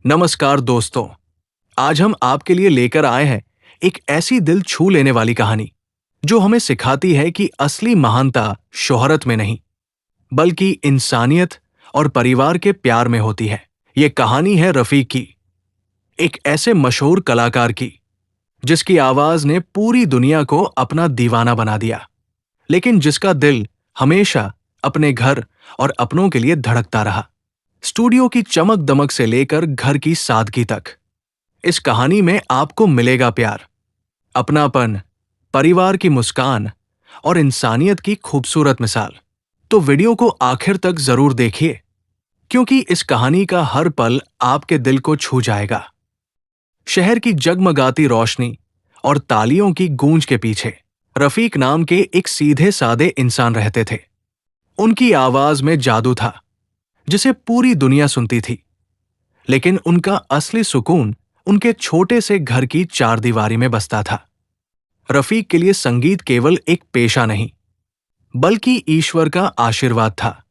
नमस्कार दोस्तों। आज हम आपके लिए लेकर आए हैं एक ऐसी दिल छू लेने वाली कहानी जो हमें सिखाती है कि असली महानता शोहरत में नहीं बल्कि इंसानियत और परिवार के प्यार में होती है। ये कहानी है रफीक की, एक ऐसे मशहूर कलाकार की जिसकी आवाज ने पूरी दुनिया को अपना दीवाना बना दिया, लेकिन जिसका दिल हमेशा अपने घर और अपनों के लिए धड़कता रहा। स्टूडियो की चमक दमक से लेकर घर की सादगी तक, इस कहानी में आपको मिलेगा प्यार, अपनापन, परिवार की मुस्कान और इंसानियत की खूबसूरत मिसाल। तो वीडियो को आखिर तक जरूर देखिए, क्योंकि इस कहानी का हर पल आपके दिल को छू जाएगा। शहर की जगमगाती रोशनी और तालियों की गूंज के पीछे रफीक नाम के एक सीधे सादे इंसान रहते थे। उनकी आवाज में जादू था जिसे पूरी दुनिया सुनती थी, लेकिन उनका असली सुकून उनके छोटे से घर की चारदीवारी में बसता था। रफीक के लिए संगीत केवल एक पेशा नहीं, बल्कि ईश्वर का आशीर्वाद था,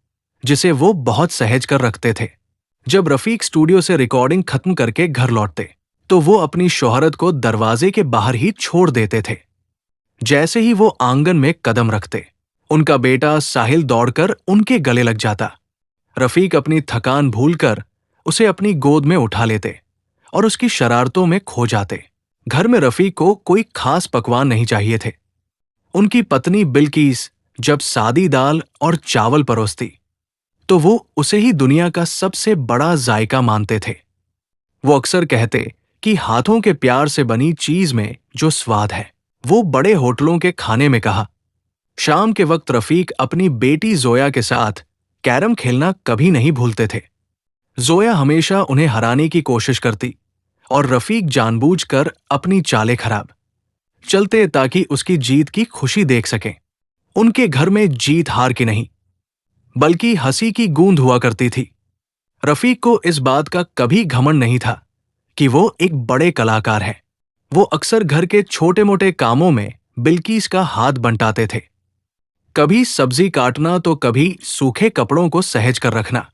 जिसे वो बहुत सहज कर रखते थे। जब रफीक स्टूडियो से रिकॉर्डिंग खत्म करके घर लौटते, तो वो अपनी शोहरत को दरवाजे के बाहर ही छोड़ देते थे। जैसे ही वो आंगन में कदम रखते, उनका बेटा साहिल दौड़कर उनके गले लग जाता। रफीक अपनी थकान भूलकर उसे अपनी गोद में उठा लेते और उसकी शरारतों में खो जाते। घर में रफीक को कोई खास पकवान नहीं चाहिए थे। उनकी पत्नी बिल्किस जब सादी दाल और चावल परोसती, तो वो उसे ही दुनिया का सबसे बड़ा जायका मानते थे। वो अक्सर कहते कि हाथों के प्यार से बनी चीज में जो स्वाद है, वो बड़े होटलों के खाने में कहा। शाम के वक्त रफीक अपनी बेटी जोया के साथ कैरम खेलना कभी नहीं भूलते थे। जोया हमेशा उन्हें हराने की कोशिश करती और रफीक जानबूझकर अपनी चालें खराब चलते ताकि उसकी जीत की खुशी देख सकें। उनके घर में जीत हार की नहीं, बल्कि हंसी की गूंज हुआ करती थी। रफीक को इस बात का कभी घमंड नहीं था कि वो एक बड़े कलाकार हैं। वो अक्सर घर के छोटे मोटे कामों में बिल्किस का हाथ बंटाते थे, कभी सब्जी काटना तो कभी सूखे कपड़ों को सहेज कर रखना।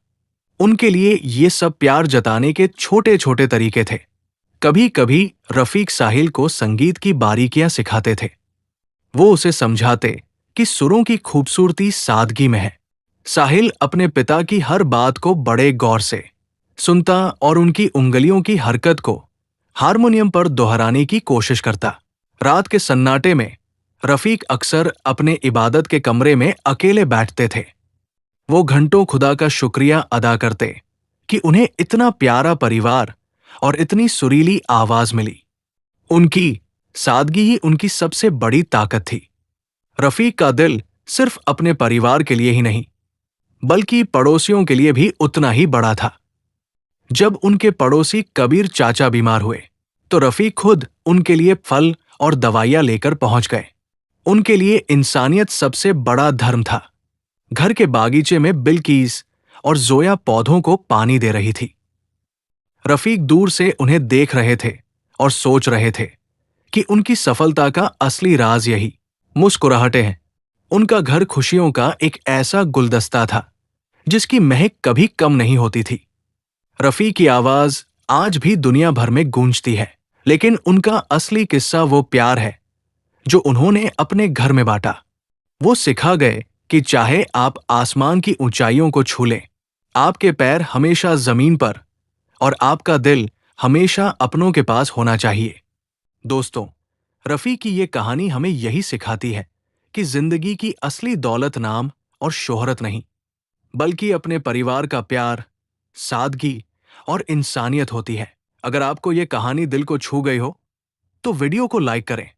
उनके लिए ये सब प्यार जताने के छोटे छोटे तरीके थे। कभी कभी रफीक साहिल को संगीत की बारीकियां सिखाते थे। वो उसे समझाते कि सुरों की खूबसूरती सादगी में है। साहिल अपने पिता की हर बात को बड़े गौर से सुनता और उनकी उंगलियों की हरकत को हारमोनियम पर दोहराने की कोशिश करता। रात के सन्नाटे में रफीक अक्सर अपने इबादत के कमरे में अकेले बैठते थे। वो घंटों खुदा का शुक्रिया अदा करते कि उन्हें इतना प्यारा परिवार और इतनी सुरीली आवाज मिली। उनकी सादगी ही उनकी सबसे बड़ी ताकत थी। रफीक का दिल सिर्फ अपने परिवार के लिए ही नहीं, बल्कि पड़ोसियों के लिए भी उतना ही बड़ा था। जब उनके पड़ोसी कबीर चाचा बीमार हुए, तो रफीक खुद उनके लिए फल और दवाइयां लेकर पहुंच गए। उनके लिए इंसानियत सबसे बड़ा धर्म था। घर के बागीचे में बिल्किस और जोया पौधों को पानी दे रही थी। रफीक दूर से उन्हें देख रहे थे और सोच रहे थे कि उनकी सफलता का असली राज यही मुस्कुराहटें हैं। उनका घर खुशियों का एक ऐसा गुलदस्ता था जिसकी महक कभी कम नहीं होती थी। रफीक की आवाज आज भी दुनिया भर में गूंजती है, लेकिन उनका असली किस्सा वो प्यार है जो उन्होंने अपने घर में बांटा। वो सिखा गए कि चाहे आप आसमान की ऊंचाइयों को छू लें, आपके पैर हमेशा जमीन पर और आपका दिल हमेशा अपनों के पास होना चाहिए। दोस्तों, रफी की ये कहानी हमें यही सिखाती है कि जिंदगी की असली दौलत नाम और शोहरत नहीं, बल्कि अपने परिवार का प्यार, सादगी और इंसानियत होती है। अगर आपको ये कहानी दिल को छू गई हो, तो वीडियो को लाइक करें,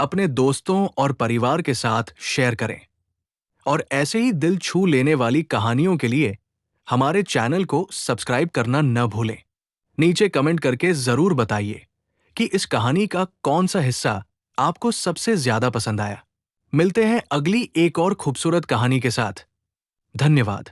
अपने दोस्तों और परिवार के साथ शेयर करें और ऐसे ही दिल छू लेने वाली कहानियों के लिए हमारे चैनल को सब्सक्राइब करना न भूलें। नीचे कमेंट करके जरूर बताइए कि इस कहानी का कौन सा हिस्सा आपको सबसे ज्यादा पसंद आया। मिलते हैं अगली एक और खूबसूरत कहानी के साथ। धन्यवाद।